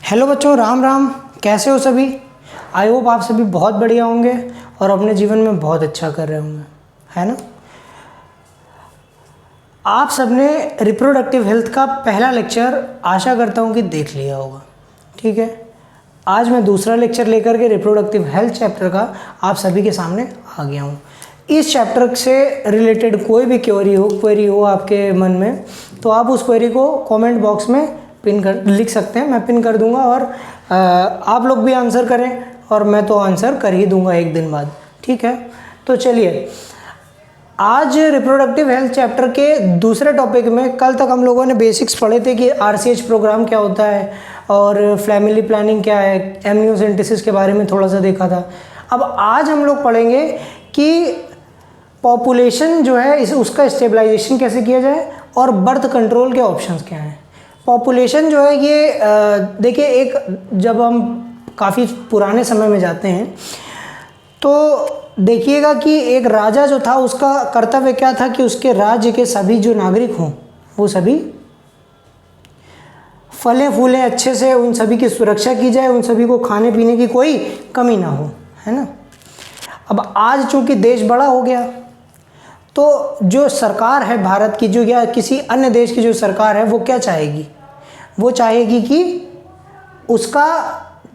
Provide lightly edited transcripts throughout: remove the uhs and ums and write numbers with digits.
Hello बच्चों, राम राम। कैसे हो सभी? आई होप आप सभी बहुत बढ़िया होंगे और अपने जीवन में बहुत अच्छा कर रहे होंगे, है ना। आप सबने रिप्रोडक्टिव हेल्थ का पहला लेक्चर आशा करता हूँ कि देख लिया होगा। ठीक है, आज मैं दूसरा लेक्चर लेकर के रिप्रोडक्टिव हेल्थ चैप्टर का आप सभी के सामने आ गया हूँ। इस चैप्टर से रिलेटेड कोई भी क्वेरी हो आपके मन में, तो आप उस क्वेरी को कमेंट बॉक्स में लिख सकते हैं। मैं पिन कर दूंगा और आप लोग भी आंसर करें और मैं तो आंसर कर ही दूंगा एक दिन बाद। ठीक है, तो चलिए आज रिप्रोडक्टिव हेल्थ चैप्टर के दूसरे टॉपिक में, कल तक हम लोगों ने बेसिक्स पढ़े थे कि आरसीएच प्रोग्राम क्या होता है और फैमिली प्लानिंग क्या है, एमनियोसेंटेसिस के बारे में थोड़ा सा देखा था। अब आज हम लोग पढ़ेंगे कि पॉपुलेशन जो है उसका स्टेबलाइजेशन कैसे किया जाए और बर्थ कंट्रोल के ऑप्शंस क्या हैं। पॉपुलेशन जो है ये देखिए, एक जब हम काफ़ी पुराने समय में जाते हैं तो देखिएगा कि एक राजा जो था उसका कर्तव्य क्या था कि उसके राज्य के सभी जो नागरिक हों वो सभी फले फूलें अच्छे से, उन सभी की सुरक्षा की जाए, उन सभी को खाने पीने की कोई कमी ना हो, है ना। अब आज चूंकि देश बड़ा हो गया तो जो सरकार है भारत की, जो या किसी अन्य देश की जो सरकार है, वो क्या चाहेगी? वो चाहेगी कि उसका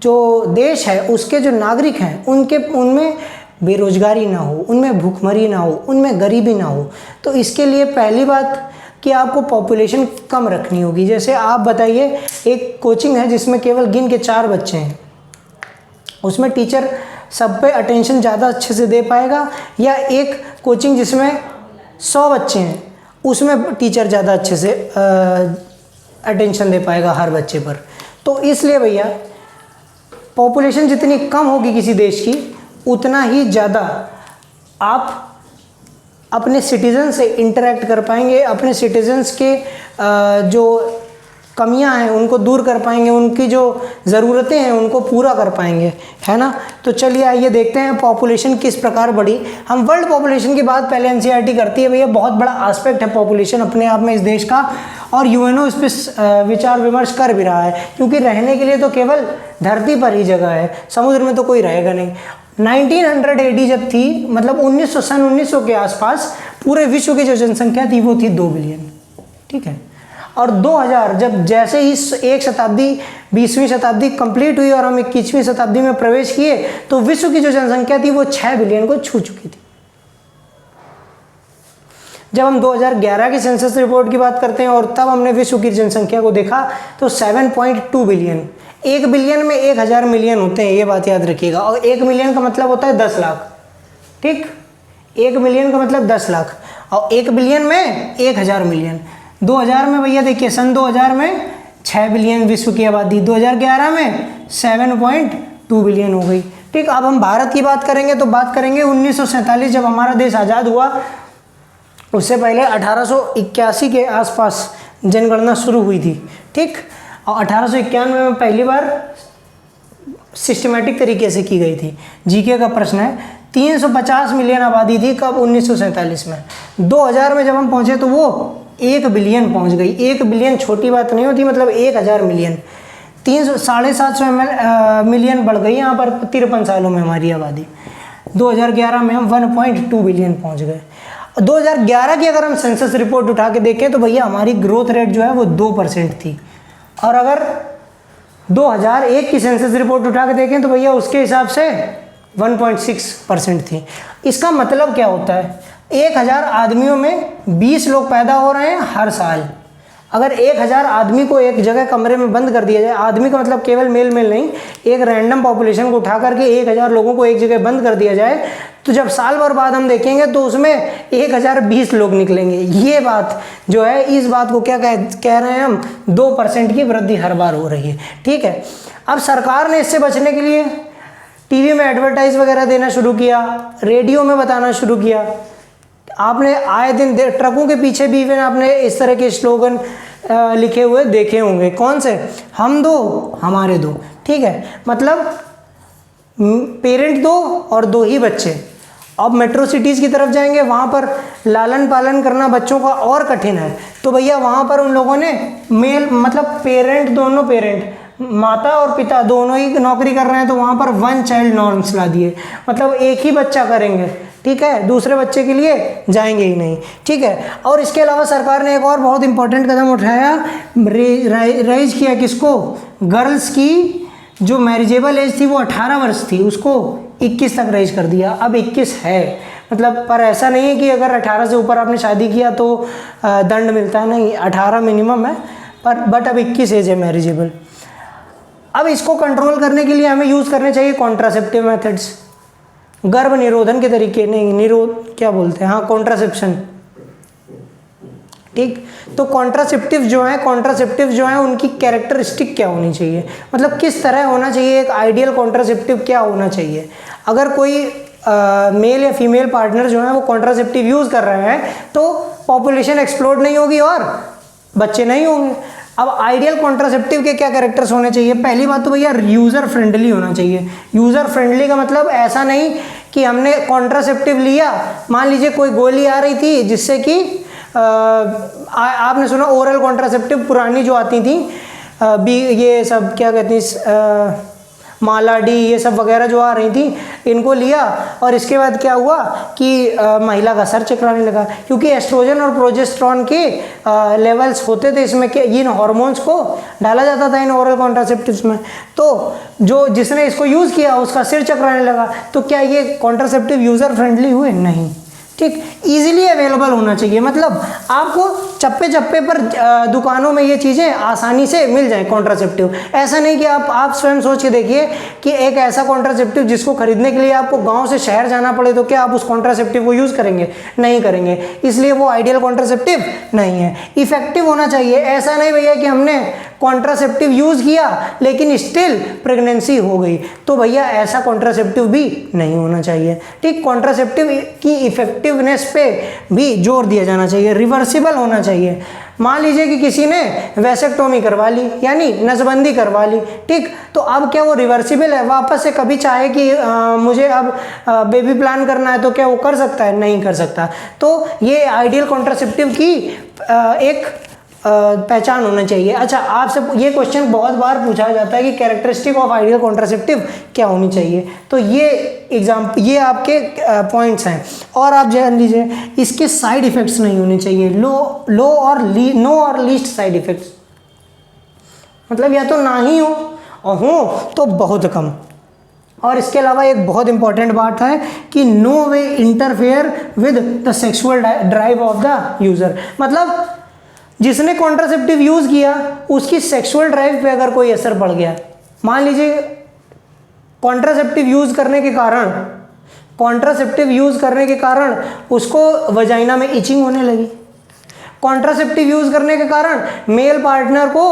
जो देश है उसके जो नागरिक हैं उनमें बेरोजगारी ना हो, उनमें भूखमरी ना हो, उनमें गरीबी ना हो। तो इसके लिए पहली बात कि आपको पॉपुलेशन कम रखनी होगी। जैसे आप बताइए, एक कोचिंग है जिसमें केवल गिन के 4 बच्चे हैं, उसमें टीचर सब पे अटेंशन ज़्यादा अच्छे से दे पाएगा, या एक कोचिंग जिसमें 100 बच्चे हैं उसमें टीचर ज़्यादा अच्छे से अटेंशन दे पाएगा हर बच्चे पर। तो इसलिए भैया पॉपुलेशन जितनी कम होगी किसी देश की, उतना ही ज़्यादा आप अपने सिटीजन से इंटरेक्ट कर पाएंगे, अपने सिटीजन्स के जो कमियां हैं उनको दूर कर पाएंगे, उनकी जो ज़रूरतें हैं उनको पूरा कर पाएंगे, है ना। तो चलिए आइए देखते हैं पॉपुलेशन किस प्रकार बढ़ी। हम वर्ल्ड पॉपुलेशन की बात पहले एनसीईआरटी करती है भैया, बहुत बड़ा एस्पेक्ट है पॉपुलेशन अपने आप में इस देश का, और यूएनओ इस पर विचार विमर्श कर भी रहा है, क्योंकि रहने के लिए तो केवल धरती पर ही जगह है, समुद्र में तो कोई रहेगा नहीं। 1900 AD जब थी, मतलब 1900 के आसपास पूरे विश्व की जो जनसंख्या थी वो थी 2 बिलियन। ठीक है, और 2000 जब जैसे ही एक शताब्दी 20वीं शताब्दी कंप्लीट हुई और हम 21वीं शताब्दी में प्रवेश किए तो विश्व की जो जनसंख्या थी वो 6 बिलियन को छू चुकी थी। जब हम 2011 की सेंसस रिपोर्ट की बात करते हैं और तब हमने विश्व की जनसंख्या को देखा तो 7.2 बिलियन। 1 बिलियन में 1000 मिलियन होते हैं, ये बात याद रखिएगा, और 1 मिलियन का मतलब होता है 10 लाख। ठीक, 1 मिलियन का मतलब 10 लाख और 1 बिलियन में 1000 मिलियन। 2000 में भैया देखिए, सन 2000 में 6 बिलियन विश्व की आबादी, 2011 में 7.2 बिलियन हो गई। ठीक, अब हम भारत की बात करेंगे तो बात करेंगे 1947 जब हमारा देश आज़ाद हुआ, उससे पहले 1881 के आसपास जनगणना शुरू हुई थी। ठीक, और 1891 में पहली बार सिस्टमेटिक तरीके से की गई थी। जीके का प्रश्न है, 350 मिलियन आबादी थी कब? 1947 में। 2000 में जब हम पहुंचे तो वो 1 बिलियन पहुंच गई। 1 बिलियन छोटी बात नहीं होती, मतलब 1000 मिलियन, 750 मिलियन बढ़ गई यहाँ पर 53 सालों में हमारी आबादी। 2011 में हम 1.2 बिलियन पहुंच गए। 2011 की अगर हम सेंसस रिपोर्ट उठा के देखें तो भैया हमारी ग्रोथ रेट जो है वो 2% थी, और अगर 2001 की सेंसस रिपोर्ट उठा के देखें तो भैया उसके हिसाब से 1.6% थी। इसका मतलब क्या होता है? 1000 आदमियों में 20 लोग पैदा हो रहे हैं हर साल। अगर 1000 आदमी को एक जगह कमरे में बंद कर दिया जाए, आदमी का मतलब केवल मेल नहीं, एक रैंडम पॉपुलेशन को उठा करके 1000 लोगों को एक जगह बंद कर दिया जाए, तो जब साल भर बाद हम देखेंगे तो उसमें 1020 लोग निकलेंगे। ये बात जो है, इस बात को क्या कह रहे हैं हम? 2% की वृद्धि हर बार हो रही है। ठीक है, अब सरकार ने इससे बचने के लिए टीवी में एडवर्टाइज वगैरह देना शुरू किया, रेडियो में बताना शुरू किया। आपने आए दिन ट्रकों के पीछे भी इवन आपने इस तरह के स्लोगन लिखे हुए देखे होंगे। कौन से? हम दो हमारे दो। ठीक है, मतलब पेरेंट दो और 2 ही बच्चे। अब मेट्रो सिटीज़ की तरफ जाएंगे, वहाँ पर लालन पालन करना बच्चों का और कठिन है, तो भैया वहाँ पर उन लोगों ने मेल मतलब पेरेंट, दोनों पेरेंट माता और पिता दोनों ही नौकरी कर रहे हैं तो वहाँ पर 1 चाइल्ड नॉर्म्स ला दिए, मतलब एक ही बच्चा करेंगे, ठीक है, दूसरे बच्चे के लिए जाएंगे ही नहीं, ठीक है। और इसके अलावा सरकार ने एक और बहुत इंपॉर्टेंट कदम उठाया, राइज किया किसको, गर्ल्स की जो मैरिजेबल एज थी वो 18 वर्ष थी, उसको 21 तक राइज कर दिया, अब 21 है, मतलब पर ऐसा नहीं है कि अगर 18 से ऊपर आपने शादी किया तो दंड मिलता है, नहीं, 18 मिनिमम है, पर बट अब 21 एज है मैरिजेबल। अब इसको कंट्रोल करने के लिए हमें यूज़ करने चाहिए कॉन्ट्रासेप्टिव मेथड्स, गर्भ निरोधन के तरीके, नहीं निरोध क्या बोलते हैं, हाँ कॉन्ट्रासेप्शन, ठीक। तो कॉन्ट्रासेप्टिव जो है उनकी कैरेक्टरिस्टिक क्या होनी चाहिए, मतलब किस तरह होना चाहिए, एक आइडियल कॉन्ट्रासेप्टिव क्या होना चाहिए। अगर कोई मेल या फीमेल पार्टनर जो है वो कॉन्ट्रासेप्टिव यूज़ कर रहे हैं तो पॉपुलेशन एक्सप्लोड नहीं होगी और बच्चे नहीं होंगे। अब आइडियल कॉन्ट्रासेप्टिव के क्या कैरेक्टर्स होने चाहिए, पहली बात तो भैया यूज़र फ्रेंडली होना चाहिए। यूज़र फ्रेंडली का मतलब ऐसा नहीं कि हमने कॉन्ट्रासेप्टिव लिया, मान लीजिए कोई गोली आ रही थी जिससे कि आपने सुना ओरल कॉन्ट्रासेप्टिव पुरानी जो आती थी, ये सब क्या कहती हैं, मालाडी, ये सब वगैरह जो आ रही थी, इनको लिया और इसके बाद क्या हुआ कि महिला का सर चकराने लगा, क्योंकि एस्ट्रोजन और प्रोजेस्टेरॉन के लेवल्स होते थे इसमें, कि इन हार्मोन्स को डाला जाता था इन ओरल कॉन्ट्रासेप्टिव्स में, तो जो जिसने इसको यूज़ किया उसका सिर चकराने लगा। तो क्या ये कॉन्ट्रासेप्टिव यूज़र फ्रेंडली हुए? नहीं, ठीक। इजीली अवेलेबल होना चाहिए, मतलब आपको चप्पे चप्पे पर दुकानों में ये चीज़ें आसानी से मिल जाएं कॉन्ट्रासेप्टिव। ऐसा नहीं कि आप स्वयं सोच के देखिए कि एक ऐसा कॉन्ट्रासेप्टिव जिसको खरीदने के लिए आपको गांव से शहर जाना पड़े तो क्या आप उस कॉन्ट्रासेप्टिव को यूज़ करेंगे? नहीं करेंगे, इसलिए वो आइडियल कॉन्ट्रासेप्टिव नहीं है। इफेक्टिव होना चाहिए, ऐसा नहीं भैया कि हमने कॉन्ट्रासेप्टिव यूज़ किया लेकिन स्टिल प्रेगनेंसी हो गई, तो भैया ऐसा कॉन्ट्रासेप्टिव भी नहीं होना चाहिए, ठीक। कॉन्ट्रासेप्टिव की इफेक्टिवनेस पे भी जोर दिया जाना चाहिए, रिवर्सिबल होना चाहिए। मान लीजिए कि किसी ने वैसेक्टोमी करवा ली, यानी नसबंदी करवा ली, ठीक, तो अब क्या वो रिवर्सिबल है? वापस से कभी चाहे कि मुझे अब बेबी प्लान करना है तो क्या वो कर सकता है? नहीं कर सकता। तो ये आइडियल कॉन्ट्रासेप्टिव की एक पहचान होना चाहिए। अच्छा, आपसे ये क्वेश्चन बहुत बार पूछा जाता है कि कैरेक्टरिस्टिक ऑफ आइडियल कॉन्ट्रासेप्टिव क्या होनी चाहिए, तो ये आपके पॉइंट्स हैं। और आप जान लीजिए इसके साइड इफ़ेक्ट्स नहीं होने चाहिए, नो और लीस्ट साइड इफ़ेक्ट्स, मतलब या तो ना ही हो और हो तो बहुत कम। और इसके अलावा एक बहुत इंपॉर्टेंट बात है कि no way interfere with the sexual drive of the user, मतलब जिसने कॉन्ट्रासेप्टिव यूज़ किया उसकी सेक्सुअल ड्राइव पे अगर कोई असर पड़ गया, मान लीजिए कॉन्ट्रासेप्टिव यूज़ करने के कारण उसको वजाइना में इचिंग होने लगी, कॉन्ट्रासेप्टिव यूज़ करने के कारण मेल पार्टनर को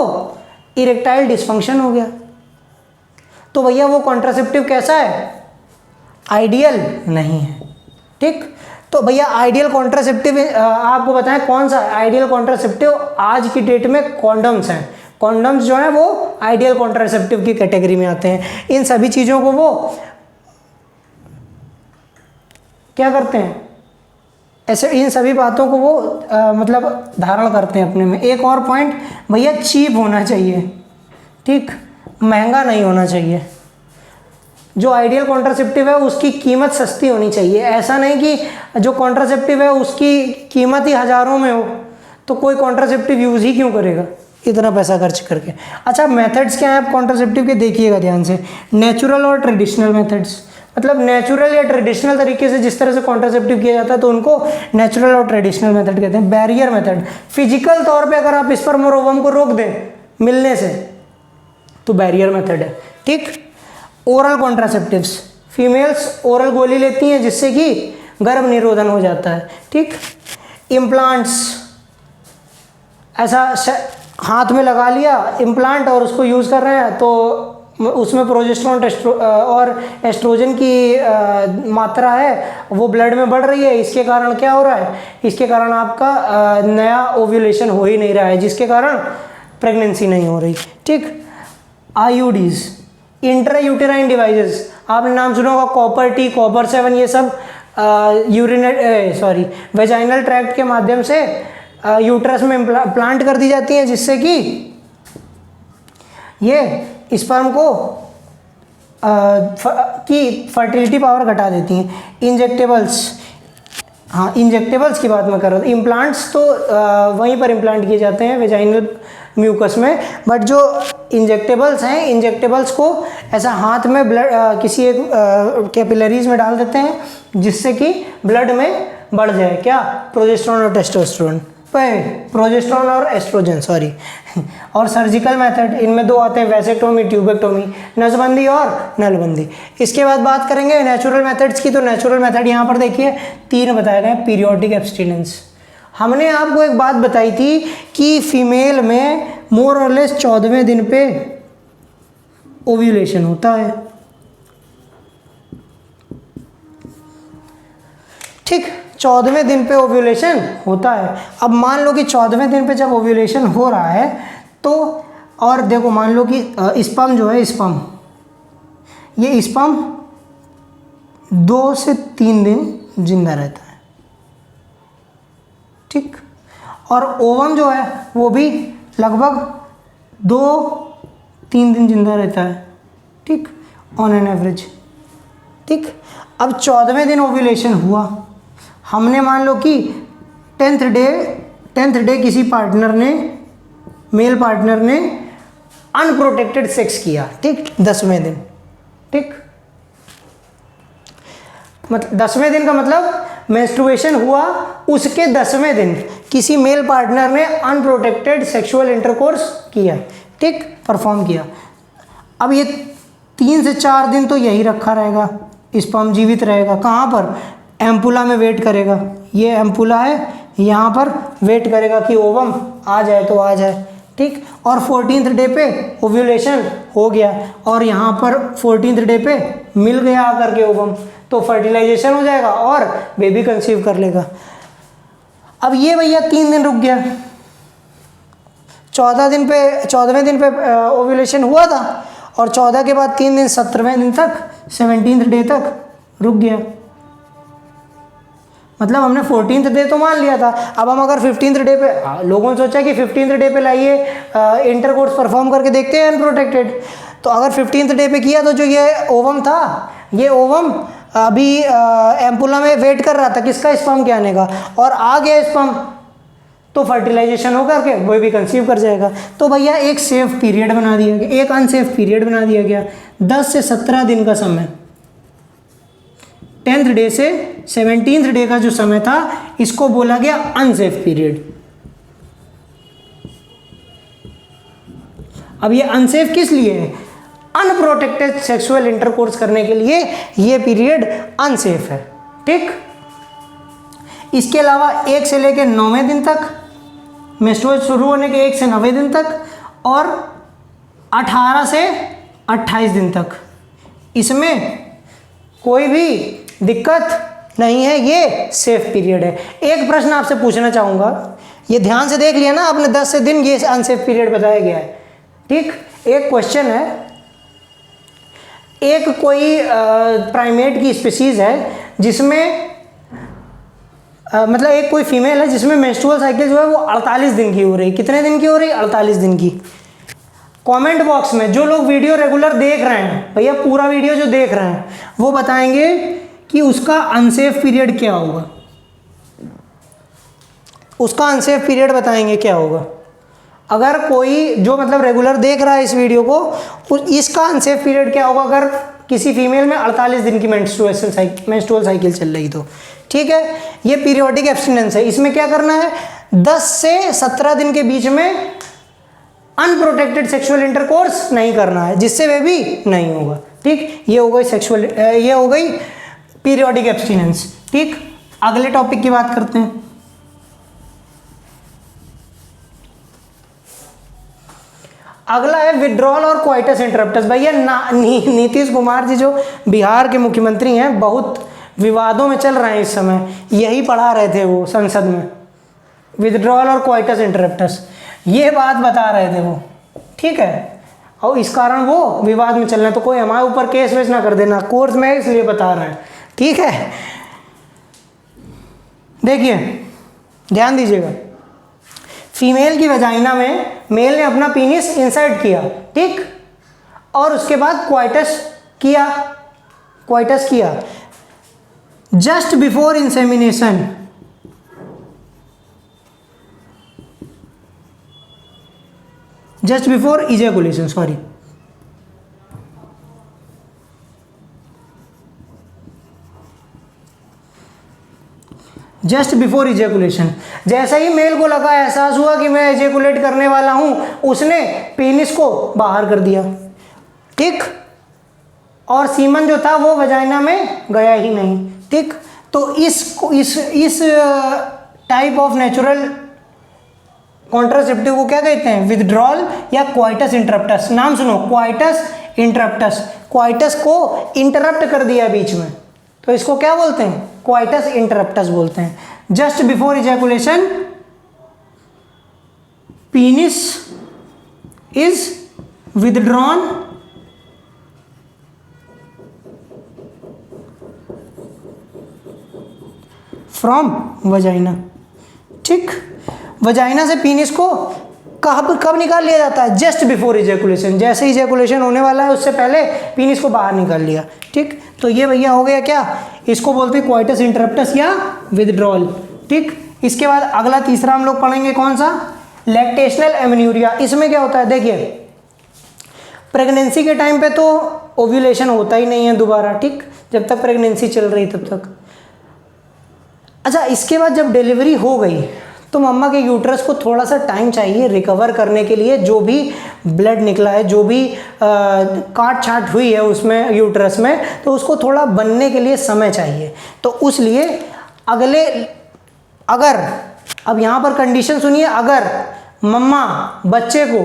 इरेक्टाइल डिस्फंक्शन हो गया, तो भैया वो कॉन्ट्रासेप्टिव कैसा है? आइडियल नहीं है, ठीक। तो भैया आइडियल कॉन्ट्रासेप्टिव आपको बताएं कौन सा आइडियल कॉन्ट्रासेप्टिव? आज की डेट में कॉन्डम्स हैं। कॉन्डम्स जो है वो आइडियल कॉन्ट्रासेप्टिव की कैटेगरी में आते हैं। इन सभी चीज़ों को वो क्या करते हैं, ऐसे इन सभी बातों को वो मतलब धारण करते हैं अपने में। एक और पॉइंट भैया, चीप होना चाहिए, ठीक, महंगा नहीं होना चाहिए। जो आइडियल कॉन्ट्रासेप्टिव है उसकी कीमत सस्ती होनी चाहिए, ऐसा नहीं कि जो कॉन्ट्रासेप्टिव है उसकी कीमत ही हज़ारों में हो तो कोई कॉन्ट्रासेप्टिव यूज़ ही क्यों करेगा इतना पैसा खर्च करके। अच्छा, मेथड्स क्या हैं आप कॉन्ट्रासेप्टिव के? देखिएगा ध्यान से, नेचुरल और ट्रेडिशनल मेथड्स, मतलब नेचुरल या ट्रेडिशनल तरीके से जिस तरह से कॉन्ट्रासेप्टिव किया जाता है तो उनको नेचुरल और ट्रेडिशनल मेथड कहते हैं। बैरियर मेथड, फिजिकल तौर पे अगर आप स्पर्म और ओवम को रोक दें मिलने से तो बैरियर मेथड है, ठीक। ओरल कॉन्ट्रासेप्टिव्स, फीमेल्स ओरल गोली लेती हैं जिससे कि गर्भ निरोधन हो जाता है, ठीक। इम्प्लांट्स, ऐसा हाथ में लगा लिया इम्प्लांट और उसको यूज़ कर रहे हैं तो उसमें प्रोजेस्टेरॉन और एस्ट्रोजन की मात्रा है वो ब्लड में बढ़ रही है, इसके कारण क्या हो रहा है? इसके कारण आपका नया ओव्यूलेशन हो ही नहीं रहा है, जिसके कारण प्रेगनेंसी नहीं हो रही, ठीक। आईयूडीज, इंट्रायूटेराइन डिवाइसेस, आपने नाम सुना होगा कॉपर टी, कॉपर 7, ये सब वेजाइनल ट्रैक्ट के माध्यम से यूट्रस में प्लांट कर दी जाती हैं जिससे कि ये स्पर्म को की फर्टिलिटी पावर घटा देती हैं। इंजेक्टेबल्स, हाँ इंजेक्टेबल्स की बात मैं कर रहा था। इम्प्लांट्स तो वहीं पर इम्प्लांट किए जाते हैं वेजाइनल म्यूकस में, बट जो इंजेक्टेबल्स हैं, इंजेक्टेबल्स को ऐसा हाथ में ब्लड किसी एक कैपिलरीज में डाल देते हैं जिससे कि ब्लड में बढ़ जाए क्या, प्रोजेस्टेरोन और टेस्टोस्टेरोन, प्रोजेस्टेरोन और एस्ट्रोजन सॉरी। और सर्जिकल मेथड, इनमें दो आते हैं, वैसेक्टोमी, ट्यूबेक्टोमी, नसबंदी और नलबंदी। इसके बाद बात करेंगे नेचुरल मेथड्स की। तो नेचुरल मेथड यहाँ पर देखिए 3 बताए गए। पीरियोडिक एब्सटिनेंस, हमने आपको एक बात बताई थी कि फीमेल में मोर और लेस 14वें दिन पे ओव्यूलेशन होता है, ठीक, 14वें दिन पे ओव्यूलेशन होता है। अब मान लो कि 14वें दिन पे जब ओव्यूलेशन हो रहा है तो, और देखो मान लो कि स्पर्म जो है, स्पर्म, ये स्पर्म 2 से 3 दिन जिंदा रहता है, ठीक, और ओवम जो है वो भी लगभग 2-3 दिन जिंदा रहता है, ठीक, ऑन एन एवरेज, ठीक। अब 14वें दिन ओव्यूलेशन हुआ, हमने मान लो कि 10th डे किसी पार्टनर ने, मेल पार्टनर ने अनप्रोटेक्टेड सेक्स किया, ठीक, 10वें दिन, ठीक, मतलब 10वें दिन का मतलब मेंस्ट्रुएशन हुआ उसके 10वें दिन किसी मेल पार्टनर ने अनप्रोटेक्टेड सेक्सुअल इंटरकोर्स किया, ठीक, परफॉर्म किया। अब ये 3 से 4 दिन तो यही रखा रहेगा, स्पर्म जीवित रहेगा, कहाँ पर, एम्पुला में वेट करेगा। ये एम्पुला है, यहाँ पर वेट करेगा कि ओवम आ जाए तो आ जाए, ठीक, और 14th डे पे ओव्यूलेशन हो गया और यहाँ पर 14th डे पे मिल गया आकर के ओवम, तो फर्टिलाइजेशन हो जाएगा और बेबी कंसीव कर लेगा। अब ये भैया 3 दिन रुक गया, 14वें दिन पे ओव्यूलेशन हुआ था और 14 के बाद 3 दिन 17वें दिन तक, 17th डे तक रुक गया, मतलब हमने 14th डे तो मान लिया था। अब हम अगर 15th डे पे, लोगों ने सोचा कि 15th डे पे लाइए इंटरकोर्स परफॉर्म करके देखते हैं अनप्रोटेक्टेड, तो अगर 15th डे पे किया तो जो ये ओवम था, ये ओवम अभी एम्पुला में वेट कर रहा था किसका, स्पर्म के आने का, और आ गया स्पर्म तो फर्टिलाइजेशन हो करके वो भी कंसीव कर जाएगा। तो भैया एक सेफ पीरियड बना दिया गया, एक अनसेफ पीरियड बना दिया गया, 10 से 17 दिन का समय, 10th डे से 17th डे का जो समय था इसको बोला गया अनसेफ पीरियड। अब ये अनसेफ किस लिए है, अनप्रोटेक्टेड सेक्सुअल इंटरकोर्स करने के लिए ये पीरियड अनसेफ है, ठीक। इसके अलावा 1 से लेकर 9वें दिन तक, मेंस्ट्रुएशन शुरू होने के 1 से 9वें दिन तक, और 18 से 28 दिन तक, इसमें कोई भी दिक्कत नहीं है, ये सेफ पीरियड है। एक प्रश्न आपसे पूछना चाहूँगा, ये ध्यान से देख लिया ना आपने, 10 से दिन ये अनसेफ पीरियड बताया गया है, ठीक। एक क्वेश्चन है, एक कोई प्राइमेट की स्पीसीज है जिसमें मतलब एक कोई फीमेल है जिसमें मेंस्ट्रुअल साइकिल जो है वो 48 दिन की हो रही, कितने दिन की हो रही, 48 दिन की। कमेंट बॉक्स में जो लोग वीडियो रेगुलर देख रहे हैं, भैया पूरा वीडियो जो देख रहे हैं वो बताएंगे कि उसका अनसेफ पीरियड क्या होगा, उसका अनसेफ पीरियड बताएंगे क्या होगा। अगर कोई जो मतलब रेगुलर देख रहा है इस वीडियो को, इसका अनसेफ पीरियड क्या होगा अगर किसी फीमेल में 48 दिन की मेंस्ट्रुअल साइकिल चल रही तो, ठीक है। ये पीरियोडिक एब्स्टिनेंस है, इसमें क्या करना है, 10 से 17 दिन के बीच में अनप्रोटेक्टेड सेक्सुअल इंटरकोर्स नहीं करना है, जिससे वे भी नहीं होगा, ठीक। ये हो गई ये हो गई पीरियोडिक एब्स्टिनेंस, ठीक। अगले टॉपिक की बात करते हैं। अगला है विड्रॉल और क्वाइटस इंटरप्टस। भैया नीतीश कुमार जी जो बिहार के मुख्यमंत्री हैं, बहुत विवादों में चल रहे हैं इस समय, यही पढ़ा रहे थे वो संसद में, विड्रॉल और क्वाइटस इंटरप्टस, ये बात बता रहे थे वो, ठीक है, और इस कारण वो विवाद में चल रहे हैं। तो कोई हमारे ऊपर केस वेस ना कर देना, कोर्ट में इसलिए बता रहे हैं, ठीक है। देखिए ध्यान दीजिएगा, फीमेल की वजाइना में मेल ने अपना पीनिस इंसर्ट किया, ठीक, और उसके बाद क्वाइटस किया just before insemination, just before ejaculation, sorry, just before ejaculation. जैसा ही मेल को लगा, एहसास हुआ कि मैं इजैकुलेट करने वाला हूं, उसने पेनिस को बाहर कर दिया, ठीक, और सीमन जो था वो वजाइना में गया ही नहीं, ठीक। तो इस टाइप ऑफ नेचुरल कॉन्ट्रासेप्टिव को क्या कहते हैं? विथड्रॉल या क्वाइटस इंटरप्टस। नाम सुनो, क्वाइटस इंटरप्टस, क्वाइटस को इंटरप्ट कर दिया बीच में, तो इसको क्या बोलते हैं? क्वाइटस इंटरप्टस बोलते हैं। Just before ejaculation penis is withdrawn from vagina, ठीक। वजाइना से पीनिस को कब निकाल लिया जाता है? जस्ट बिफोर इजैकुलेशन, जैसे इजैकुलेशन होने वाला है उससे पहले पीनिस को बाहर निकाल लिया, ठीक। तो ये भैया हो गया क्या, इसको बोलते हैं क्वाइटस इंटरप्टस या विथड्रॉल, ठीक। इसके बाद अगला तीसरा हम लोग पढ़ेंगे कौन सा? लैक्टेशनल एमेन्यूरिया। इसमें क्या होता है? देखिए, प्रेगनेंसी के टाइम पे तो ओव्यूलेशन होता ही नहीं है दोबारा, ठीक, जब तक प्रेगनेंसी चल रही तब तक। अच्छा, इसके बाद जब डिलीवरी हो गई तो मम्मा के यूट्रस को थोड़ा सा टाइम चाहिए रिकवर करने के लिए, जो भी ब्लड निकला है, जो भी काट छाट हुई है उसमें यूट्रस में, तो उसको थोड़ा बनने के लिए समय चाहिए। तो उसलिए अगर अब यहाँ पर कंडीशन सुनिए, अगर मम्मा बच्चे को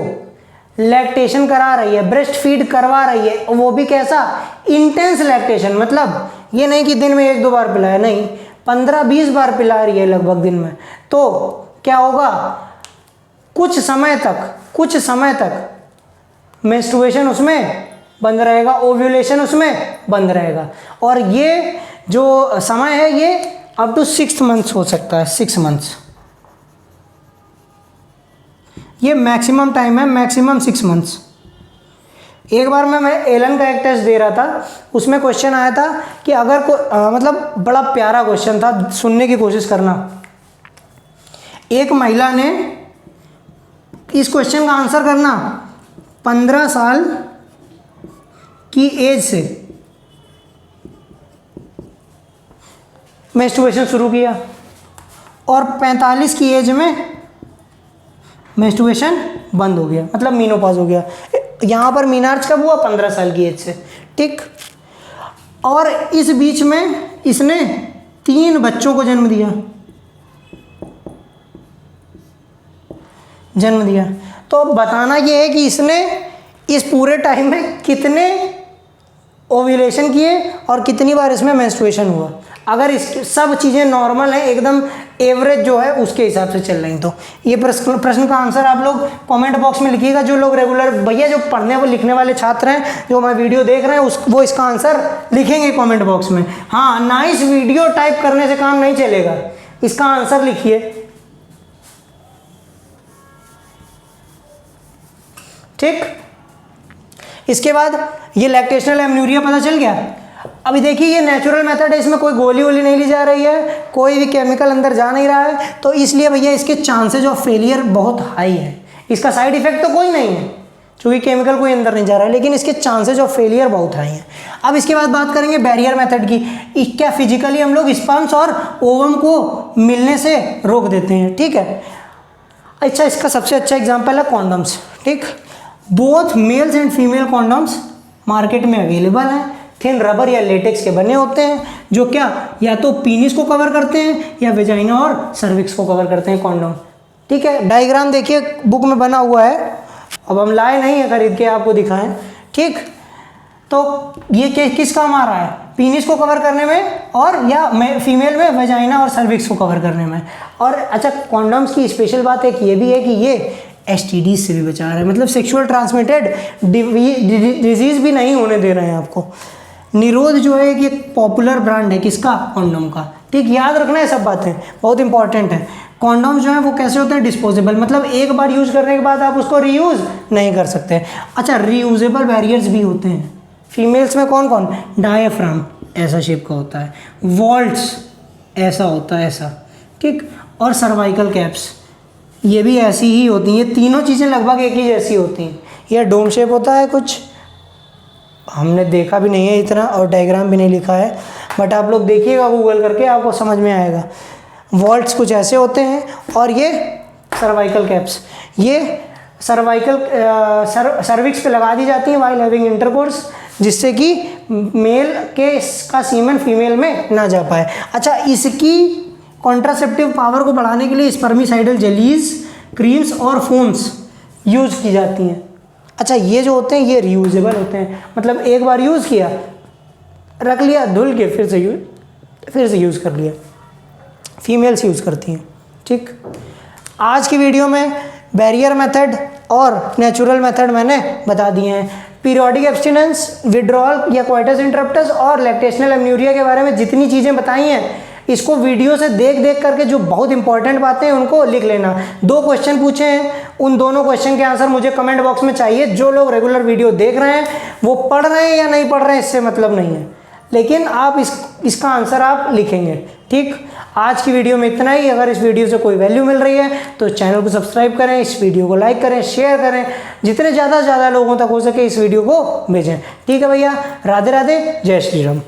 लैक्टेशन करा रही है, ब्रेस्ट फीड करवा रही है, वो भी कैसा? इंटेंस लैक्टेशन, मतलब ये नहीं कि दिन में 1-2 बार पिलाया, नहीं, 15-20 बार पिला रही है लगभग दिन में, तो क्या होगा? कुछ समय तक मेंस्ट्रुएशन उसमें बंद रहेगा, ओव्यूलेशन उसमें बंद रहेगा, और ये जो समय है ये अप टू 6 मंथ्स हो सकता है, 6 मंथ्स, ये मैक्सिमम टाइम है, मैक्सिमम 6 मंथ्स। एक बार मैं एलन का एक टेस्ट दे रहा था, उसमें क्वेश्चन आया था कि अगर मतलब बड़ा प्यारा क्वेश्चन था, सुनने की कोशिश करना। एक महिला ने, इस क्वेश्चन का आंसर करना, 15 साल की एज से मेंस्ट्रुएशन शुरू किया और 45 की एज में मेंस्ट्रुएशन बंद हो गया, मतलब मीनोपॉज हो गया। यहाँ पर मीनार्ज कब हुआ? 15 साल की एज से, ठीक। और इस बीच में इसने 3 बच्चों को जन्म दिया। तो अब बताना ये है कि इसने इस पूरे टाइम में कितने ओव्यूलेशन किए और कितनी बार इसमें मेंस्ट्रुएशन हुआ। अगर इस सब चीज़ें नॉर्मल हैं, एकदम एवरेज जो है उसके हिसाब से चल रही, तो ये प्रश्न का आंसर आप लोग कमेंट बॉक्स में लिखिएगा। जो लोग रेगुलर भैया जो पढ़ने व लिखने वाले छात्र हैं, जो हमारे वीडियो देख रहे हैं, वो इसका आंसर लिखेंगे कमेंट बॉक्स में। हाँ, नाइस वीडियो टाइप करने से काम नहीं चलेगा, इसका आंसर लिखिए, ठीक। इसके बाद ये लैक्टेशनल एमेन्यूरिया पता चल गया। अभी देखिए, ये नेचुरल मेथड है, इसमें कोई गोली वोली नहीं ली जा रही है, कोई भी केमिकल अंदर जा नहीं रहा है, तो इसलिए भैया इसके चांसेज ऑफ फेलियर बहुत हाई है। इसका साइड इफेक्ट तो कोई नहीं है क्योंकि केमिकल कोई अंदर नहीं जा रहा है, लेकिन इसके चांसेज ऑफ फेलियर बहुत हाई हैं। अब इसके बाद बात करेंगे बैरियर मेथड की। क्या फिजिकली हम लोग स्पर्म्स और ओवम को मिलने से रोक देते हैं, ठीक है। अच्छा, इसका सबसे अच्छा एग्जाम्पल है कॉन्डम्स, ठीक। Both mails and female condoms market में अवेलेबल हैं, थिन रबर या लेटेक्स के बने होते हैं, जो क्या या तो पीनिस को कवर करते हैं या वेजाइना और सर्विक्स को कवर करते हैं कॉन्डम, ठीक है। डायग्राम देखिए बुक में बना हुआ है, अब हम लाए नहीं है खरीद के आपको दिखाएं, ठीक। तो ये किस काम आ रहा है? पीनिस को कवर करने में और या फीमेल में वेजाइना और सर्विक्स को कवर करने में। और अच्छा, कॉन्डम्स की स्पेशल बात एक ये भी है कि ये STD से भी बचा रहा है, मतलब सेक्सुअल ट्रांसमिटेड डिजीज़ भी नहीं होने दे रहे हैं आपको। निरोध जो है कि एक पॉपुलर ब्रांड है किसका? कॉन्डम का, ठीक, याद रखना है सब बातें, बहुत इंपॉर्टेंट है। कॉन्डोम जो है वो कैसे होते हैं, डिस्पोजेबल, मतलब एक बार यूज़ करने के बाद आप उसको रीयूज़ नहीं कर सकते। अच्छा, रीयूजेबल बैरियर्स भी होते हैं फीमेल्स में, कौन कौन, डायफ्राम ऐसा शेप का होता है, वॉल्ट्स ऐसा होता है, ऐसा, ठीक, और सर्वाइकल कैप्स ये भी ऐसी ही होती हैं। ये तीनों चीज़ें लगभग एक ही जैसी होती हैं। यह डोम शेप होता है, कुछ हमने देखा भी नहीं है इतना और डायग्राम भी नहीं लिखा है, बट आप लोग देखिएगा गूगल करके, आपको समझ में आएगा। वॉल्ट्स कुछ ऐसे होते हैं, और ये सर्वाइकल कैप्स, ये सर्वाइकल सर्विक्स पे लगा दी जाती हैं वाइल हैविंग इंटरकोर्स, जिससे कि मेल के का सीमेन फीमेल में ना जा पाए। अच्छा, इसकी कॉन्ट्रासेप्टिव पावर को बढ़ाने के लिए स्पर्मिसाइडल जेलीज, क्रीम्स और फोम्स यूज़ की जाती हैं। अच्छा, ये जो होते हैं ये रीयूजेबल होते हैं, मतलब एक बार यूज़ किया, रख लिया, धुल के फिर से यूज़ कर लिया। फीमेल्स यूज़ करती हैं, ठीक। आज की वीडियो में बैरियर मेथड और नेचुरल मेथड मैंने बता दिए हैं। पीरियोडिक एब्स्टिनेंस, विड्रॉल या क्वाइटस इंटरप्टस और लैक्टेशनल एमन्यूरिया के बारे में जितनी चीज़ें बताई हैं, इसको वीडियो से देख देख करके जो बहुत इंपॉर्टेंट बातें हैं उनको लिख लेना। 2 क्वेश्चन पूछे हैं, उन दोनों क्वेश्चन के आंसर मुझे कमेंट बॉक्स में चाहिए। जो लोग रेगुलर वीडियो देख रहे हैं वो पढ़ रहे हैं या नहीं पढ़ रहे हैं इससे मतलब नहीं है, लेकिन आप इसका आंसर आप लिखेंगे, ठीक। आज की वीडियो में इतना ही। अगर इस वीडियो से कोई वैल्यू मिल रही है तो चैनल को सब्सक्राइब करें, इस वीडियो को लाइक करें, शेयर करें, जितने ज़्यादा से ज़्यादा लोगों तक हो सके इस वीडियो को भेजें, ठीक है भैया। राधे राधे, जय श्री राम।